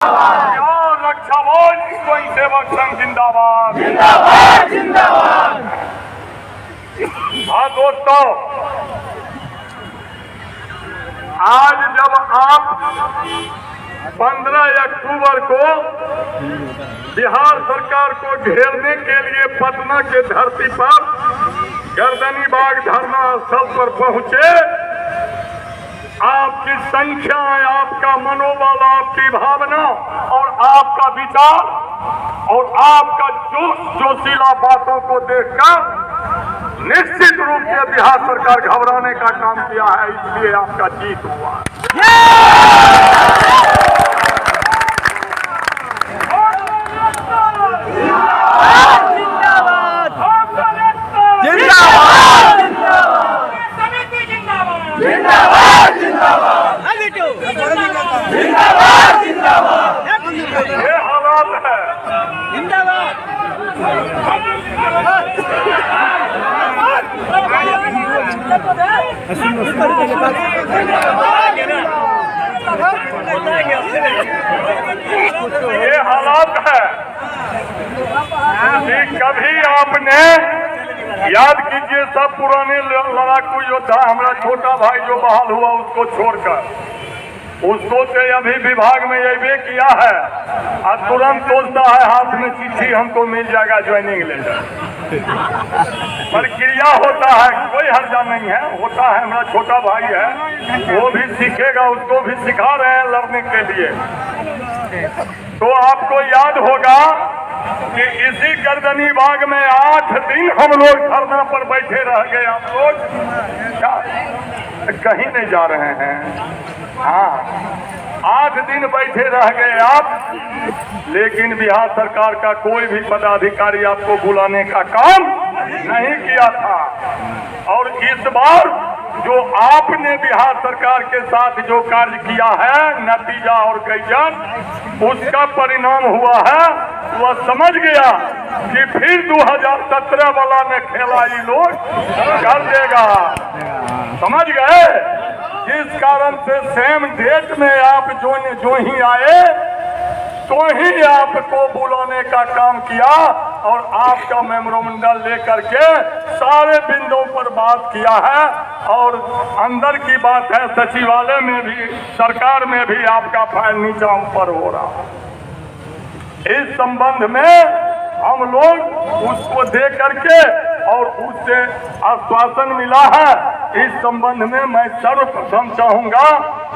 रक्षा बोल स्वयं सेवक संघ जिंदाबाद जिंदाबाद जिंदाबाद। हाँ दोस्तों, आज जब आप 15 अक्टूबर को बिहार सरकार को घेरने के लिए पटना के धरती पर गर्दनीबाग धरना स्थल पर पहुंचे, आपकी संख्या, आपका मनोबल, आपकी भावना और आपका विचार और आपका जोशीला बातों को देखकर निश्चित रूप से बिहार सरकार घबराने का काम किया है, इसलिए आपका जीत हुआ। ये हालात है। ये हालात है कि कभी आपने याद कीजिए, सब पुराने लड़ाकू योद्धा, हमारा छोटा भाई जो बहाल हुआ उसको छोड़कर, उसको से अभी विभाग में ये किया है और तुरंत सोचता है हाथ में चिट्ठी हमको मिल जाएगा ज्वाइनिंग लेटर। प्रक्रिया होता है, कोई हर्जा नहीं है, होता है। हमारा छोटा भाई है, वो भी सीखेगा, उसको भी सिखा रहे हैं लड़ने के लिए। तो आपको याद होगा कि इसी गर्दनीबाग में 8 दिन हम लोग धरना पर बैठे रह गए। आप लोग क्या कहीं नहीं जा रहे हैं? हाँ, 8 दिन बैठे रह गए आप, लेकिन बिहार सरकार का कोई भी पदाधिकारी आपको बुलाने का काम नहीं किया था। और इस बार जो आपने बिहार सरकार के साथ जो कार्य किया है, नतीजा और गैजन, उसका परिणाम हुआ है। वह समझ गया कि फिर 2017 वाला ने खेला ये लोग कर देगा, समझ गए। जिस कारण से सेम डेट में आप जो ही आए तो ही आपको बुलाने का काम किया और आपका मेमोरेंडम लेकर के सारे बिंदुओं पर बात किया है। और अंदर की बात है, सचिवालय में भी, सरकार में भी आपका फाइल नीचा ऊपर हो रहा। इस संबंध में हम लोग उसको दे करके और उससे आश्वासन मिला है। इस संबंध में मैं सर्वप्रथम चाहूंगा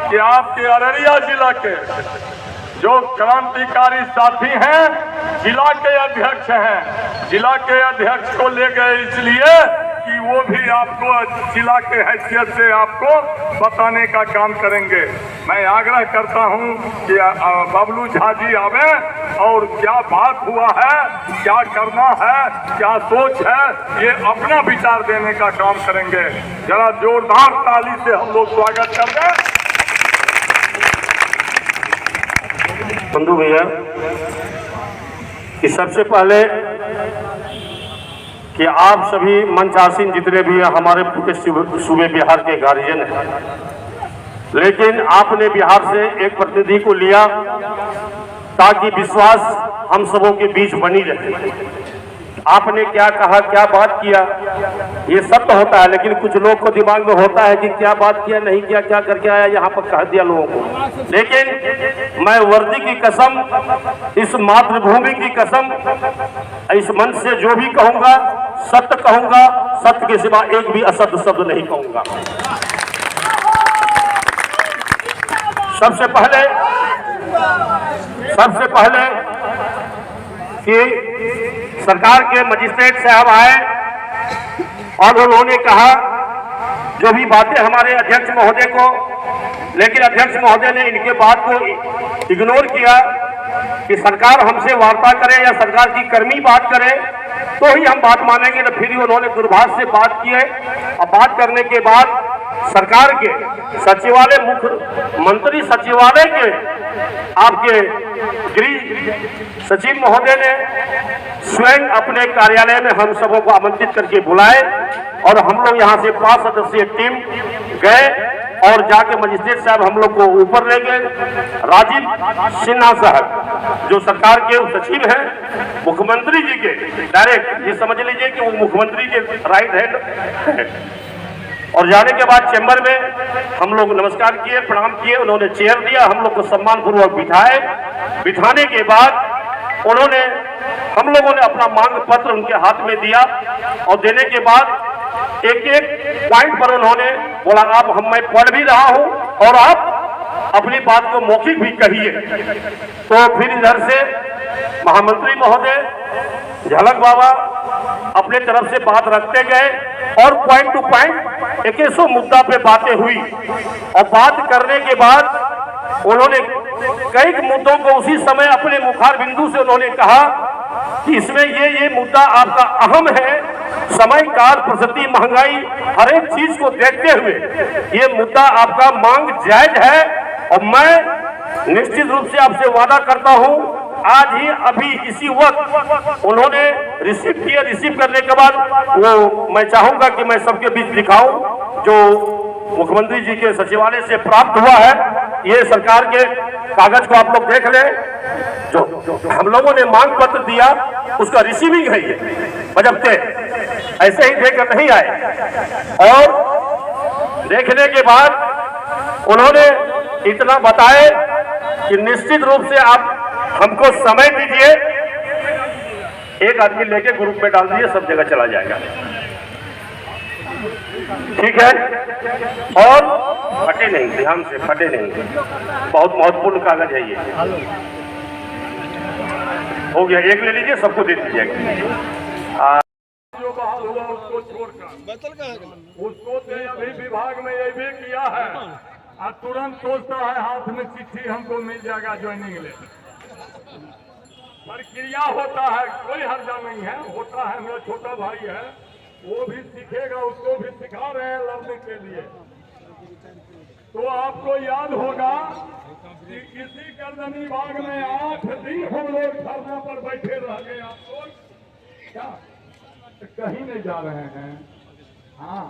कि आपके अररिया जिला के जो क्रांतिकारी साथी हैं, जिला के अध्यक्ष हैं, जिला के अध्यक्ष को ले गए इसलिए कि वो भी आपको जिला के हैसियत से आपको बताने का काम करेंगे। मैं आग्रह करता हूं कि बबलू झा जी आवे और क्या बात हुआ है, क्या करना है, क्या सोच है, ये अपना विचार देने का काम करेंगे। जरा जोरदार ताली से हम लोग स्वागत कर दें। बंधु भैया, कि सबसे पहले कि आप सभी मंच आसीन जितने भी हैं हमारे पूरे सूबे बिहार के गार्जियन हैं, लेकिन आपने बिहार से एक प्रतिनिधि को लिया ताकि विश्वास हम सबों के बीच बनी रहे। आपने क्या कहा, क्या बात किया, ये सब तो होता है, लेकिन कुछ लोग को दिमाग में होता है कि क्या बात किया, नहीं किया, क्या करके आया, यहाँ पर कह दिया लोगों को। लेकिन मैं वर्दी की कसम, इस मातृभूमि की कसम, इस मंच से जो भी कहूंगा सत्य कहूंगा, सत्य के सिवा एक भी असत्य शब्द नहीं कहूंगा। सबसे पहले कि सरकार के मजिस्ट्रेट साहब आए और उन्होंने कहा जो भी बातें हमारे अध्यक्ष महोदय को, लेकिन अध्यक्ष महोदय ने इनके बात को इग्नोर किया कि सरकार हमसे वार्ता करे या सरकार की कर्मी बात करे तो ही हम बात मानेंगे। तो फिर उन्होंने दूरभाष से बात की है और बात करने के बाद सरकार के सचिवालय, मुख्य मंत्री सचिवालय के आपके गृह सचिव महोदय ने स्वयं अपने कार्यालय में हम सबों को आमंत्रित करके बुलाए और हम लोग यहाँ से 5 सदस्यीय टीम गए और जाके मजिस्ट्रेट साहब हम लोग को ऊपर ले गए। राजीव सिन्हा साहब जो सरकार के उप सचिव हैं, मुख्यमंत्री जी के डायरेक्ट, ये समझ लीजिए कि वो मुख्यमंत्री के राइट हैंड। और जाने के बाद चैम्बर में हम लोग नमस्कार किए, प्रणाम किए, उन्होंने चेयर दिया, हम लोग को सम्मान पूर्वक बिठाए। बिठाने के बाद उन्होंने, हम लोगों ने अपना मांग पत्र उनके हाथ में दिया और देने के बाद एक एक पॉइंट पर उन्होंने बोला, आप मैं पढ़ भी रहा हूं और आप अपनी बात को मौखिक भी कहिए। तो फिर इधर से महामंत्री महोदय झलक बाबा अपने तरफ से बात रखते गए और पॉइंट टू पॉइंट एक मुद्दा पे बातें हुई। और बात करने के बाद उन्होंने कई मुद्दों को उसी समय अपने मुखार बिंदु से उन्होंने कहा कि इसमें ये मुद्दा आपका अहम है, समय काल परिस्थिति महंगाई हर एक चीज को देखते हुए ये मुद्दा आपका मांग जायज है। और मैं निश्चित रूप से आपसे वादा करता हूं, आज ही अभी इसी वक्त उन्होंने रिसीव किया। रिसीव करने के बाद वो मैं चाहूंगा कि मैं सबके बीच दिखाऊं जो मुख्यमंत्री जी के सचिवालय से प्राप्त हुआ है। ये सरकार के कागज को आप लोग देख लें, जो हम लोगों ने मांग पत्र दिया उसका रिसीविंग है ये, बजबते ऐसे ही देकर नहीं आए। और देखने के बाद उन्होंने इतना बताए कि निश्चित रूप से आप हमको समय दीजिए, एक आदमी लेके ग्रुप में डाल दीजिए, सब जगह चला जाएगा, ठीक है। और फटे नहीं, ध्यान से फटे नहीं, बहुत महत्वपूर्ण कागज है ये। हो गया, एक ले लीजिए, सबको दे दीजिएगा। जो बहाल हुआ उसको छोड़कर उसको तो अभी विभाग में ये भी किया है और तुरंत सोचता है हाथ में चिट्ठी हमको मिल जाएगा ज्वाइनिंग लेटर। प्रक्रिया होता है, कोई हर्जा नहीं है, होता है। मेरा छोटा भाई है, वो भी सीखेगा, उसको भी सिखा रहे हैं लर्निंग के लिए। तो आपको याद होगा कि किसी कर्मचारी विभाग में 8 दिन हम लोग धरना पर बैठे रह गए। आप लोग क्या कहीं नहीं जा रहे हैं? हाँ,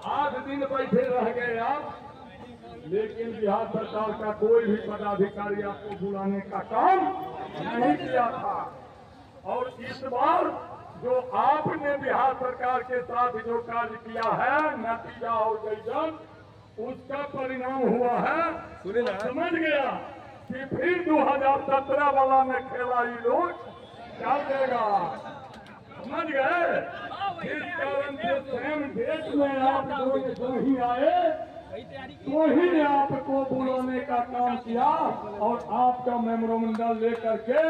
8 दिन बैठे रह गए आप, लेकिन बिहार सरकार का कोई भी पदाधिकारी आपको बुलाने का काम नहीं किया था। और इस बार जो आपने बिहार सरकार के साथ जो कार्य किया है, नतीजा और गईजन उसका परिणाम हुआ है। समझ गया कि फिर 2017 वाला में खेला ये लोग क्या देगा, समझ गए। इस कारण से सेम डेट में आप लोग जो ही आए तो ही आपको बुलाने का काम किया और आपका मेमोरेंडम लेकर के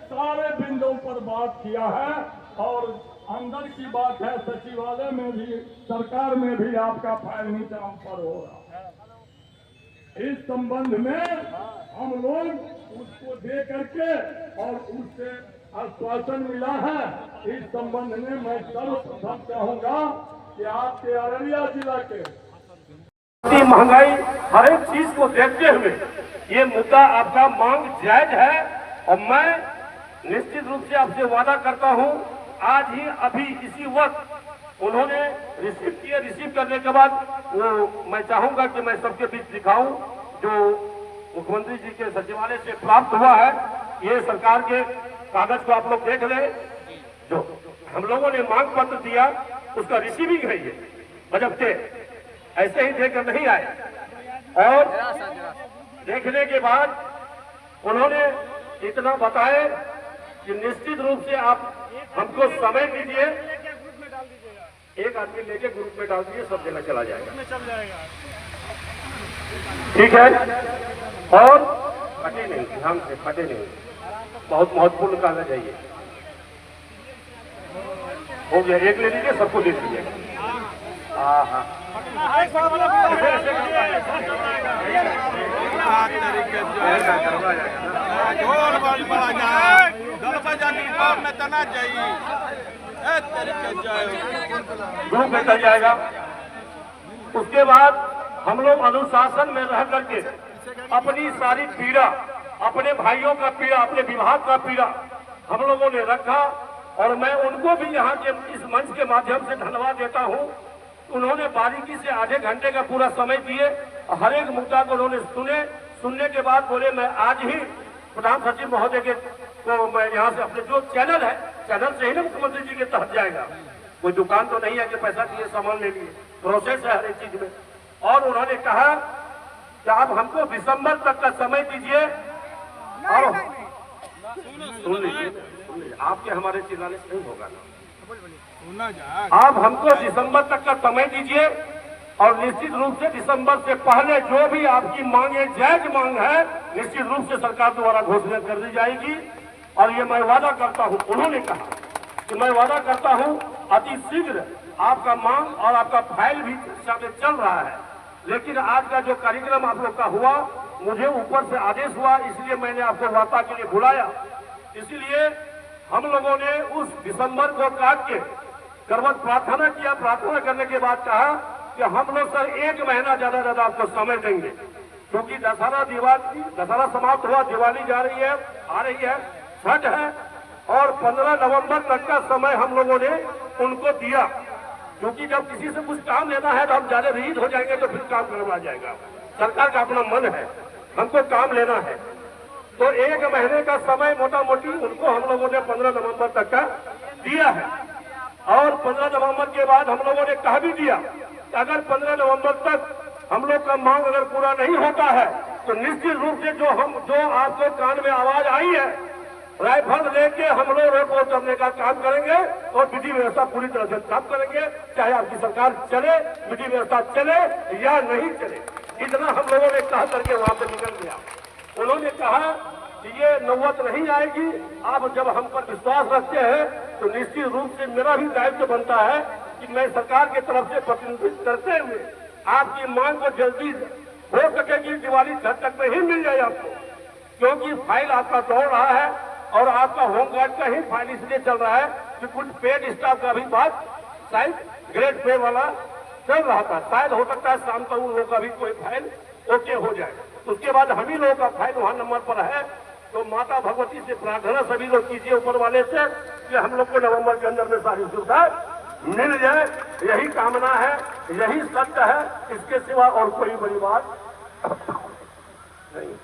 सारे बिंदुओं पर बात किया है। और अंदर की बात है, सचिवालय में भी सरकार में भी आपका फाइल नीचे पर हो रहा है। इस संबंध में हम लोग उसको दे करके और उससे आश्वासन मिला है। इस संबंध में मैं सर्वप्रथम चाहूंगा कि आपके अररिया जिला के महंगाई हर एक चीज को देखते हुए ये मुद्दा आपका मांग जायज है। और मैं निश्चित रूप से आपसे वादा करता हूं, आज ही अभी इसी वक्त उन्होंने रिसीव किया। रिसीव करने के बाद वो मैं चाहूंगा कि मैं सबके बीच दिखाऊं जो मुख्यमंत्री जी के सचिवालय से प्राप्त हुआ है। ये सरकार के कागज को आप लोग देख लें, जो हम लोगों ने मांग पत्र दिया उसका रिसीविंग है ये, बजबते ऐसे ही देकर नहीं आए। और देखने के बाद उन्होंने इतना बताए कि निश्चित रूप से आप हमको समय दीजिए, एक आदमी लेके ग्रुप में डाल दीजिए, सब जगह चला जाएगा, ठीक है। और फटे नहीं, ध्यान से फटे नहीं, बहुत महत्वपूर्ण कागज है ये। हो गया, एक ले लीजिए, सबको दे दीजिएगा। हाँ हाँ, ग्रुप में चल जाएगा। उसके बाद हम लोग अनुशासन में रह करके अपनी सारी पीड़ा, अपने भाइयों का पीड़ा, अपने विभाग का पीड़ा हम लोगों ने रखा। और मैं उनको भी यहाँ के इस मंच के माध्यम से धन्यवाद देता हूँ। उन्होंने बारीकी से आधे घंटे का पूरा समय दिए, हर एक मुद्दा को उन्होंने सुनने के बाद बोले मैं आज ही प्रधान सचिव महोदय के को मैं यहाँ से अपने जो चैनल है, चैनल से ही ना मुख्यमंत्री जी के तहत जाएगा। कोई दुकान तो नहीं है कि पैसा दिए सामान ले लिए, प्रोसेस है हर एक चीज में। और उन्होंने कहा कि आप हमको दिसंबर तक का समय दीजिए और सुन लीजिए आपके हमारे चिल्लाने से नहीं होगा ना। आप हमको दिसंबर तक का समय दीजिए और निश्चित रूप से दिसंबर से पहले जो भी आपकी मांगे जायज मांग है निश्चित रूप से सरकार द्वारा घोषणा कर दी जाएगी। और ये मैं वादा करता हूं, उन्होंने कहा कि मैं वादा करता हूं अति शीघ्र आपका मांग और आपका फाइल भी चल रहा है। लेकिन आज का जो कार्यक्रम आप लोग का हुआ, मुझे ऊपर से आदेश हुआ, इसलिए मैंने आपको वार्ता के लिए बुलाया। इसलिए हम लोगों ने उस दिसंबर को काट के करवट प्रार्थना किया। प्रार्थना करने के बाद कहा कि हम लोग सर 1 महीना ज्यादा आपको समय देंगे, क्योंकि दशहरा समाप्त हुआ, दिवाली जा रही है, आ रही है, छठ है, और 15 नवंबर तक का समय हम लोगों ने उनको दिया। क्योंकि जब किसी से कुछ काम लेना है तो हम ज्यादा रीत हो जाएंगे तो फिर काम करवा जाएगा। सरकार का अपना मन है, हमको काम लेना है, तो 1 महीने का समय मोटा मोटी उनको हम लोगों ने 15 नवंबर तक का दिया है। और 15 नवंबर के बाद हम लोगों ने कह भी दिया कि अगर 15 नवंबर तक हम लोग का मांग अगर पूरा नहीं होता है तो निश्चित रूप से जो आपको कान में आवाज आई है, राइफल लेके हम लोग रोड पर उतरने का काम करेंगे और विधि व्यवस्था पूरी तरह से काम करेंगे, चाहे आपकी सरकार चले, विधि व्यवस्था चले या नहीं चले। इतना हम लोगों ने कहा करके वहां से निकल गया। उन्होंने कहा कि ये नौबत नहीं आएगी, आप जब हम पर विश्वास रखते हैं तो निश्चित रूप से मेरा भी दायित्व बनता है कि मैं सरकार की तरफ से प्रतिनिधित्व करते हुए आपकी मांग को जल्दी हो सकेगी, दिवाली छठ तक में ही मिल जाए आपको, क्योंकि फाइल आपका दौड़ रहा है और आपका होमगार्ड का ही फाइल इसलिए चल रहा है कि कुछ पेड स्टाफ का भी बात शायद ग्रेड पे वाला चल रहा था। शायद हो सकता है शाम को उन लोगों का भी कोई फाइल ओके हो जाए, उसके बाद हम ही लोगों का फाइल वहां नंबर पर है। तो माता भगवती से प्रार्थना सभी लोग कीजिए ऊपर वाले से कि हम लोग को नवंबर के अंदर में सारी सुविधा मिल जाए। यही कामना है, यही सत्य है, इसके सिवा और कोई बड़ी बात नहीं।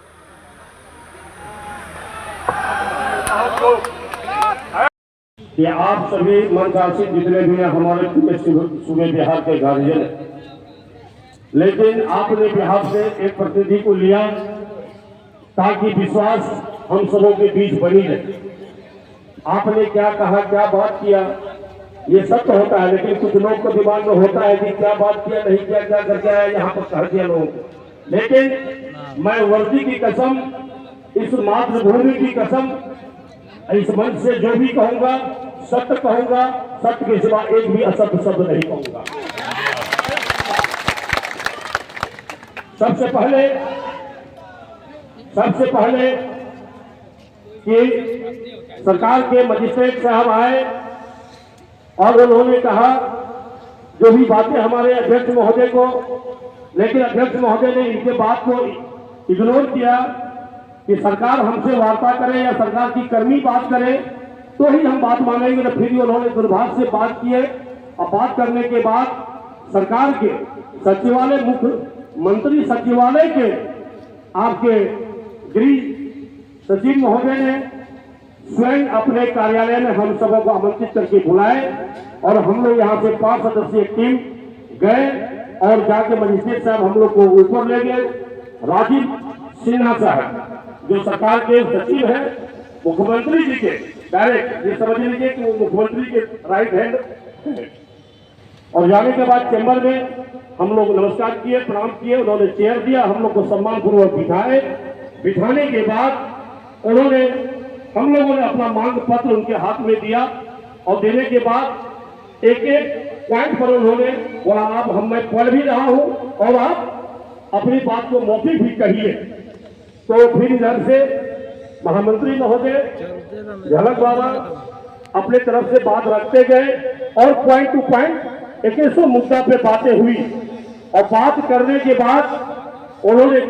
कि आप सभी मनसांसिक जितने भी हैं हमारे पूरे सूबे बिहार के गार्जियन हैं, लेकिन आपने बिहार से एक प्रतिनिधि को लिया ताकि विश्वास हम सबों के बीच बनी रहे। आपने क्या कहा, क्या बात किया, ये सत्य होता है, लेकिन कुछ लोग को दिमाग में होता है कि क्या बात किया, नहीं किया, क्या करके आया, यहाँ पर कह दिया लोगों को। लेकिन मैं वर्दी की कसम, इस मातृभूमि की कसम, इस मंच से जो भी कहूंगा सत्य कहूंगा, सत्य के सिवा एक भी असत्य शब्द नहीं कहूंगा। सबसे पहले कि सरकार के मजिस्ट्रेट साहब आए और उन्होंने कहा जो भी बातें हमारे अध्यक्ष महोदय को, लेकिन अध्यक्ष महोदय ने इनके बात को इग्नोर किया कि सरकार हमसे वार्ता करे या सरकार की कर्मी बात करे तो ही हम बात मानेंगे। तो फिर उन्होंने दुर्भाग्य से बात किए और बात करने के बाद सरकार के सचिवालय, मुख्यमंत्री सचिवालय के आपके गृह सचिव महोदय ने स्वयं अपने कार्यालय में हम सबों को आमंत्रित करके बुलाए और हम लोग यहाँ से 5 सदस्यीय टीम गए और जाके मजिस्ट्रेट साहब हम लोग को ऊपर ले गए। राजीव सिन्हा साहब जो सरकार के सचिव हैं, मुख्यमंत्री जी के डायरेक्ट, ये समझ लीजिए कि वो मुख्यमंत्री के राइट हैंड है। और जाने के बाद चैम्बर में हम लोग नमस्कार किए, प्रणाम किए, उन्होंने चेयर दिया, हम लोग को सम्मानपूर्वक बिठाए। बिठाने के बाद हम लोगों ने अपना मांग पत्र उनके हाथ में दिया और देने के बाद एक एक पॉइंट पर उन्होंने बोला आप मैं पढ़ भी रहा हूं और आप अपनी बात को मौखिक भी कहिए। तो फिर इधर से महामंत्री महोदय झलक बाबा अपने तरफ से बात रखते गए और पॉइंट टू पॉइंट एक मुद्दा पे बातें हुई और बात करने के बाद उन्होंने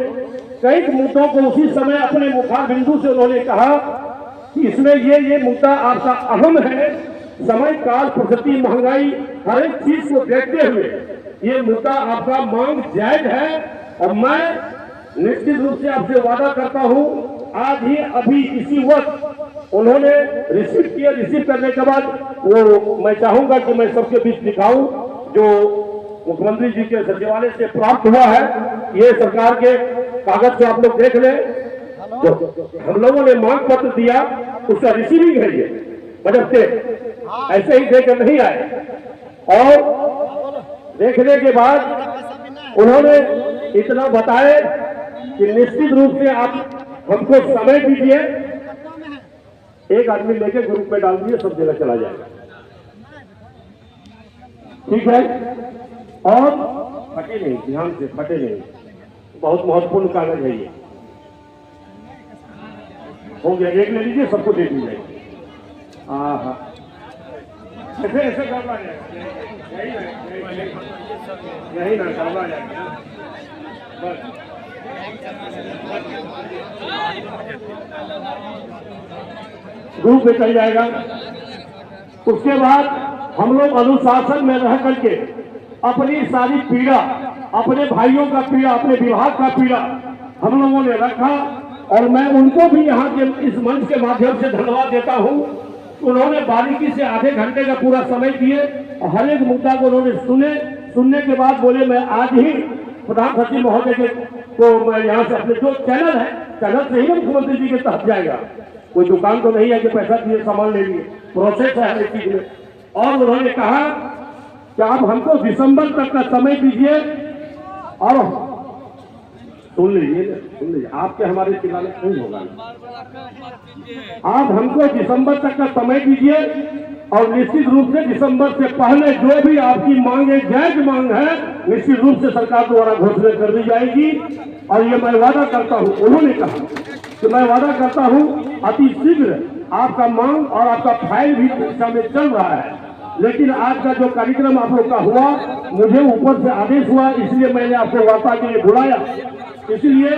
कई मुद्दों को उसी समय अपने मुखार बिंदु से उन्होंने कहा कि इसमें ये मुद्दा आपका अहम है। समय काल, प्रकृति, महंगाई, हर एक चीज को देखते हुए ये मुद्दा आपका मांग जायज है और मैं निश्चित रूप से आपसे वादा करता हूं, आज ही अभी इसी वक्त उन्होंने रिसीव किया। रिसीव करने के बाद वो मैं चाहूंगा कि मैं सबके बीच दिखाऊं जो मुख्यमंत्री जी के सचिवालय से प्राप्त हुआ है। ये सरकार के कागज से आप लोग देख लें, जो हम लोगों ने मांग पत्र दिया उसका रिसीविंग है। ये बजट से ऐसे ही देकर नहीं आए और देखने के बाद उन्होंने इतना बताए कि निश्चित रूप से आप हमको समय दीजिए। एक आदमी लेके ग्रुप में डाल दिए, सब जगह चला जाएगा, ठीक है। और फटे नहीं, ध्यान से फटे नहीं, बहुत महत्वपूर्ण कागज है ये। हो गया, एक ले लीजिए, सबको दे दी जाएगी। हाँ, ऐसे ऐसे करवा जाएगा, यही ना करवा जाएगा बस। ग्रुप में चल जाएगा। उसके बाद हम लोग अनुशासन में रह करके अपनी सारी पीड़ा, अपने भाइयों का पीड़ा, अपने विभाग का पीड़ा हम लोगों ने रखा और मैं उनको भी यहाँ के इस मंच के माध्यम से धन्यवाद देता हूँ। उन्होंने बारीकी से आधे घंटे का पूरा समय दिए और हर एक मुद्दा को उन्होंने सुनने के बाद बोले मैं आज ही प्रधान सचिव महोदय को मैं यहाँ से अपने जो चैनल है, चैनल से ही मुख्यमंत्री जी के तहत जाएगा। कोई दुकान तो नहीं है कि पैसा दिए सामान ले लिए, प्रोसेस है हर एक चीज में। और उन्होंने कहा कि आप हमको दिसंबर तक का समय दीजिए और सुन लीजिए, आपके हमारे चिल्लाने नहीं होगा। आप हमको दिसंबर तक का समय दीजिए और निश्चित रूप से दिसंबर से पहले जो भी आपकी मांगे, जायज मांग है, निश्चित रूप से सरकार द्वारा घोषणा कर दी जाएगी। और ये मैं वादा करता हूँ, उन्होंने कहा कि मैं वादा करता हूँ अति शीघ्र आपका मांग और आपका फाइल भी दिशा में चल रहा है। लेकिन आज का जो कार्यक्रम आप लोग का हुआ, मुझे ऊपर से आदेश हुआ, इसलिए मैंने आपको वार्ता के लिए बुलाया। इसलिए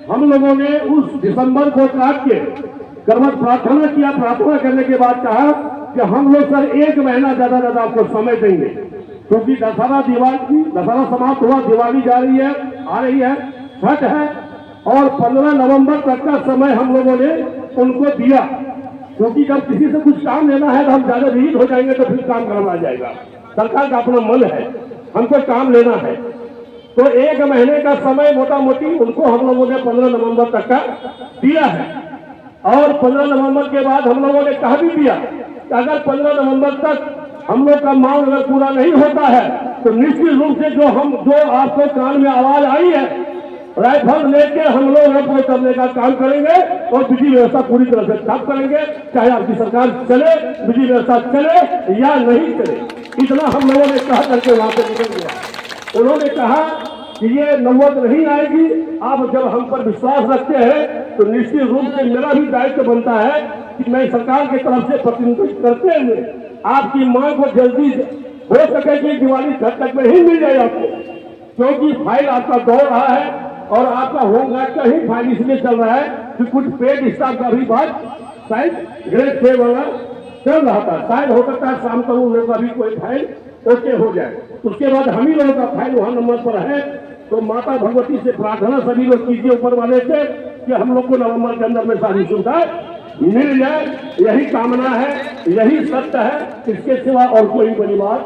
हम लोगों ने उस दिसंबर को काट के कर्मठ प्रार्थना किया। प्रार्थना करने के बाद कहा कि हम लोग सर 1 महीना ज्यादा आपको समय देंगे, क्योंकि दशहरा समाप्त हुआ, दिवाली जा रही है, आ रही है, छठ है और 15 नवंबर तक का समय हम लोगों ने उनको दिया। क्योंकि जब किसी से कुछ काम लेना है तो हम ज्यादा रीड हो जाएंगे तो फिर काम करवा जाएगा। सरकार का अपना मन है, हमको काम लेना है, तो 1 महीने का समय मोटा मोटी उनको हम लोगों ने 15 नवंबर तक का दिया है। और 15 नवंबर के बाद हम लोगों ने कहा भी दिया कि अगर 15 नवंबर तक हम लोग का मांग अगर पूरा नहीं होता है तो निश्चित रूप से जो आपको कान में आवाज आई है, राइफल लेके हम लोग रफा करने का काम करेंगे और बिजली व्यवस्था पूरी तरह से ठप करेंगे, चाहे आपकी सरकार चले, बिजली व्यवस्था चले या नहीं चले। इतना हम लोगों ने कहा करके वहां से निकल गया। उन्होंने कहा कि ये नौबत नहीं आएगी, आप जब हम पर विश्वास रखते हैं तो निश्चित रूप से मेरा भी दायित्व बनता है कि मैं सरकार की तरफ से प्रतिनिधित्व करते हुए आपकी मांग को जल्दी हो सके कि दिवाली तक में ही मिल जाए आपको, क्योंकि फाइल आपका दौड़ रहा है और आपका होमगार्ड का ही फाइल इसलिए चल रहा है कि कुछ पेड स्टाफ का भी बात शायद ग्रेड 6 वाला चल रहा था। शायद हो सकता है शाम तक उन लोगों का भी कोई फाइल ओके हो जाए। उसके बाद हम ही लोगों का फाइल वहां नंबर पर है। तो माता भगवती से प्रार्थना सभी लोग कीजिए ऊपर वाले से कि हम लोग को नवंबर के अंदर में सारी सुविधा मिल जाए। यही कामना है, यही सत्य है, इसके सिवा और कोई बड़ी बात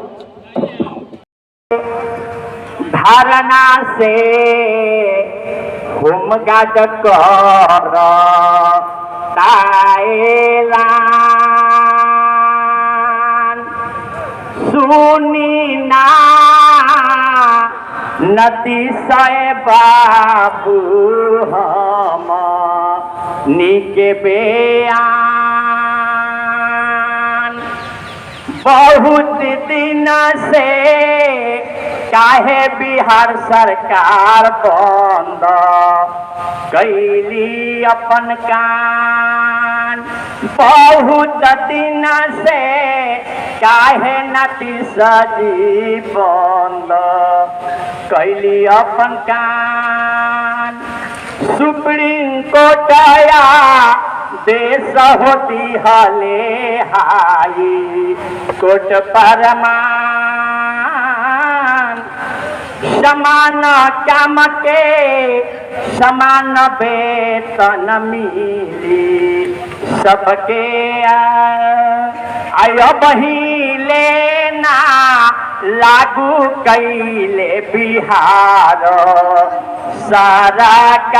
धारणा से होमगार्ड कर सुनी ना नतिशय बाबू हम निके बयान बहुत दिन से काहे बिहार सरकार बंद कैली अपन कान। बहुत दिन से काहे नतीजा जी बंद कैली अपन कान। सुप्रीम कोर्ट आया देश होती हले हाई कोर्ट परमान समान काम के समान वेतन मिली सबके आय बहिले ना लागू कैले बिहार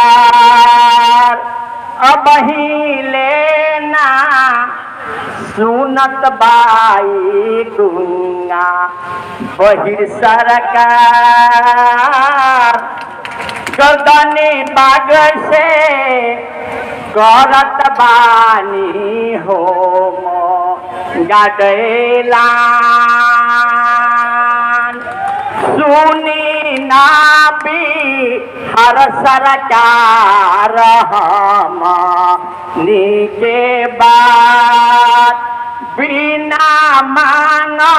सरकार अब हिले ना सुनत बाई गुंगा बहिर सरकार गर्दनी बाग से करत बानी हो गाडेलान सुनी ना भी हर सरकार हम नीके बात बिना मांगा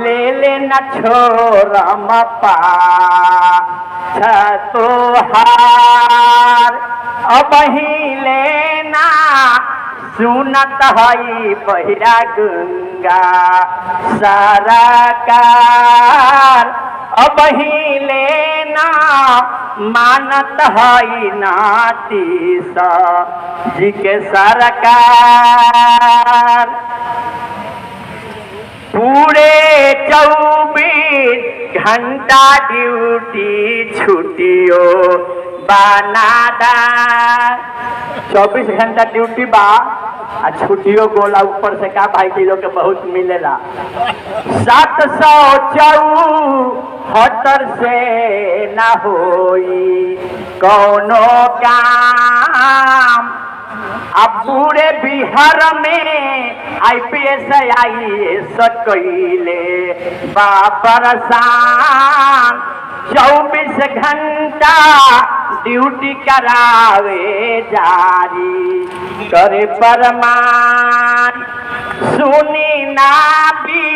ले लेना छोरम पा तोहार अब ही लेना सुनत हई बहिरा गंगा सरकार अब ही लेना मानत हई नातीस जी के सरकार पूरे 24 घंटा ड्यूटी छुट्टियों बनादा 24 घंटा ड्यूटी बा आ छुट्टियों गोला ऊपर से का भाई जी लोग के बहुत मिलेला 774 से ना होई कौनो काम अब पूरे बिहार में IPS IAS कैले बाबरसान 24 घंटा ड्यूटी करावे जारी करे परमान सुनी ना भी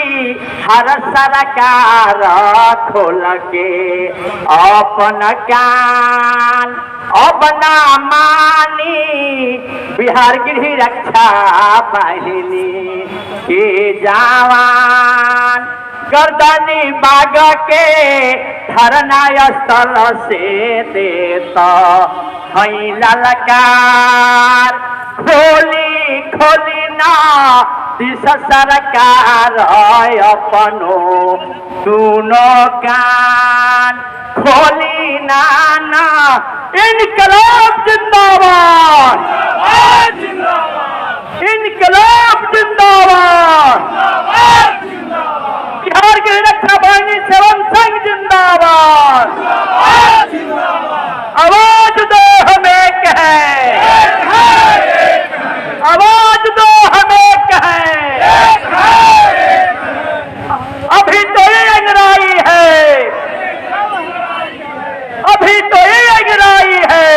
हर सरकार खोल के अपन कान अब ना मानी बिहार गृह रक्षा बाहिनी के जवान गर्दनी बाग के धरना स्थल से देता हई ललकार खोली खोली ना दिस सरकार अपनो दोनों कान खोली ना इनकलाब जिंदाबाद इनकलाब जिंदाबाद बिहार की रक्षा बाहिनी सेवन संघ जिंदाबाद आवाज दो हमें कहे आवाज दो हमें कहे अभी तो ये अंगराई है अभी तो ये अंगराई है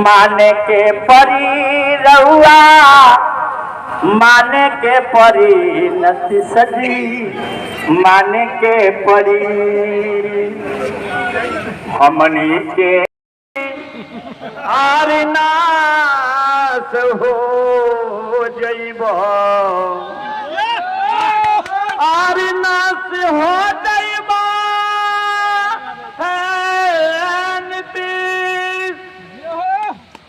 माने के परी रउआ माने के परी नती सजी माने के परी हमनी के आर नाश हो जइब आर नाश हो जइब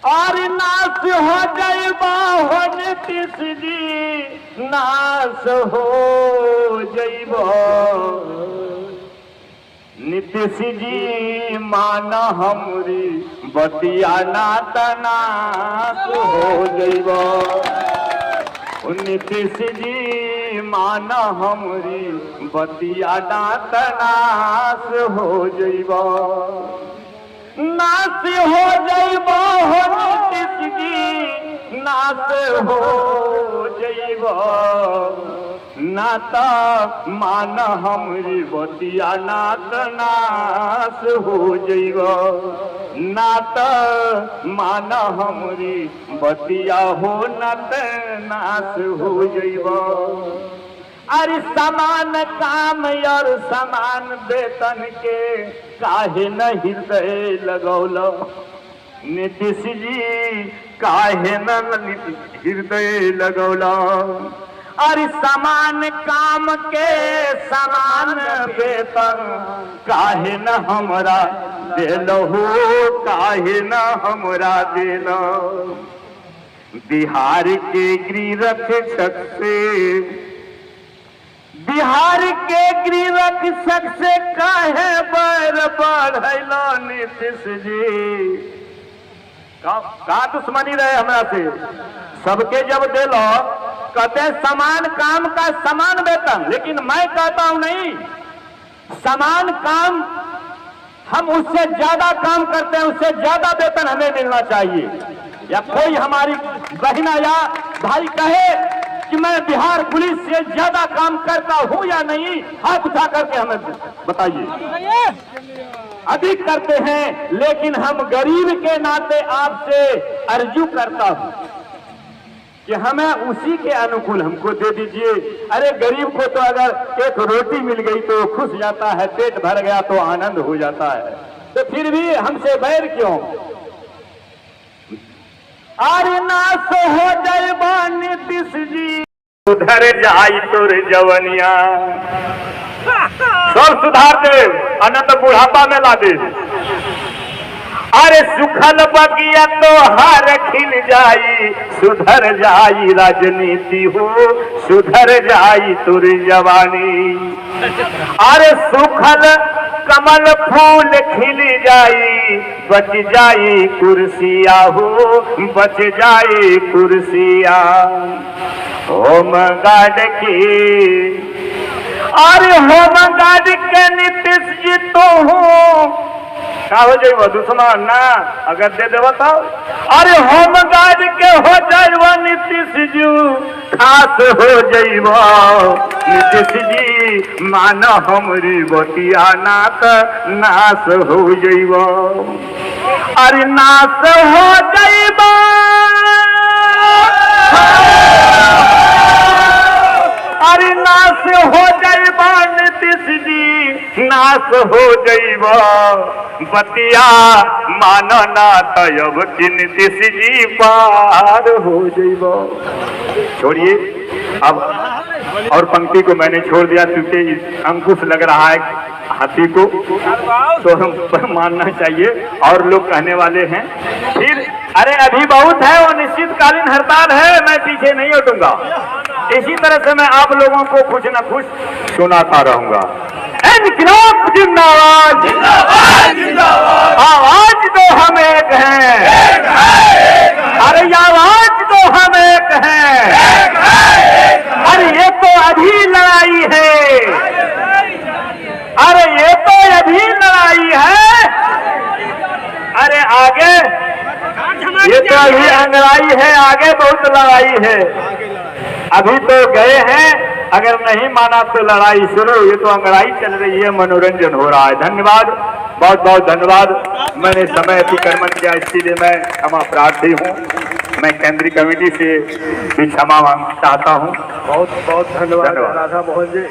और नाश हो जइबा हो नीतीश जी नाश हो जइबा नीतीश जी मान हमरी बतिया ना तनाश हो जइबा नीतीश जी मान हमरी बतिया ना तनाश हो जइबा नाश हो जइबा हो नीतीश जी नाश हो जइबा नाता मान हमरी बतिया नात नाश हो जइबा नाता मान हमरी बतिया हो नात नाश हो जइबा अरे समान काम और समान वेतन के काहे न हृदय लगौलो नीतीश जी, काहे न हृदय लगौलो। अरे समान काम के समान वेतन काहे न हमरा देलो, काहे न हमरा देलो। बिहार के गृहरक्षक से, बिहार के गृहरक्षक से काहे बैर बढ़ैलो नीतीश जी। का दुश्मनी रहे हमरा से, सबके जब देलो कहते समान काम का समान वेतन, लेकिन मैं कहता हूं नहीं, समान काम हम उससे ज्यादा काम करते हैं, उससे ज्यादा वेतन हमें मिलना चाहिए। या कोई हमारी बहना या भाई कहे कि मैं बिहार पुलिस से ज्यादा काम करता हूं या नहीं, हाथ उठा करके हमें बताइए। अधिक करते हैं, लेकिन हम गरीब के नाते आपसे अर्जू करता हूं कि हमें उसी के अनुकूल हमको दे दीजिए। अरे गरीब को तो अगर एक रोटी मिल गई तो खुश जाता है, पेट भर गया तो आनंद हो जाता है, तो फिर भी हमसे बैर क्यों। अरे नाश हो जाए नीतीश जी, सुधर जाई तोर जवनिया, सब सुधार दे अनंत बुढ़ापा में ला दे। अरे सुखल बगिया तो हार खिल जाई, सुधर जाई राजनीति हो, सुधर जाई तुर जवानी। अरे सुखल कमल फूल खिल जाई, बच जाई कुर्सिया हो, बच जाई कुर्सिया। होम गार्ड की, अरे होम गार्ड के नीतीश जी तो हो का हो जाए दुश्मन ना, अगर दे दे बताओ। अरे होम गार्ड के हो जाए नीतीश जी, खास हो जाइब नीतीश जी, माना हमरी बतिया नाथ नाश हो जाइब। अरे नाश हो जाइब, अरे नाश हो जाइब नीतीश जी, नाश हो जाइब। बतिया मानो ना तब कि नीतीश जी पार हो जाइब। छोड़िए अब, और पंक्ति को मैंने छोड़ दिया क्योंकि अंकुश लग रहा है हाथी को, तो हम पर मानना चाहिए। और लोग कहने वाले हैं फिर, अरे अभी बहुत है, वो निश्चितकालीन हड़ताल है, मैं पीछे नहीं हटूंगा। इसी तरह से मैं आप लोगों को कुछ न कुछ सुनाता रहूंगा। इनकलाब जिंदाबाद, जिंदाबाद जिंदाबाद, आवाज तो हम एक हैं, अरे आवाज तो हम एक हैं। अरे ये तो अभी लड़ाई है, अरे ये तो अभी लड़ाई है, अरे आगे ये तो अभी अंगड़ाई है, आगे बहुत लड़ाई है। अभी तो गए हैं, अगर नहीं माना तो लड़ाई शुरू। ये तो अंगड़ाई चल रही है, मनोरंजन हो रहा है। धन्यवाद, बहुत बहुत धन्यवाद। मैंने समय अतिक्रमण किया, इसलिए मैं क्षमा प्रार्थी हूँ। मैं केंद्रीय कमेटी से भी क्षमा चाहता हूँ। बहुत बहुत धन्यवाद राधा मोहन जी।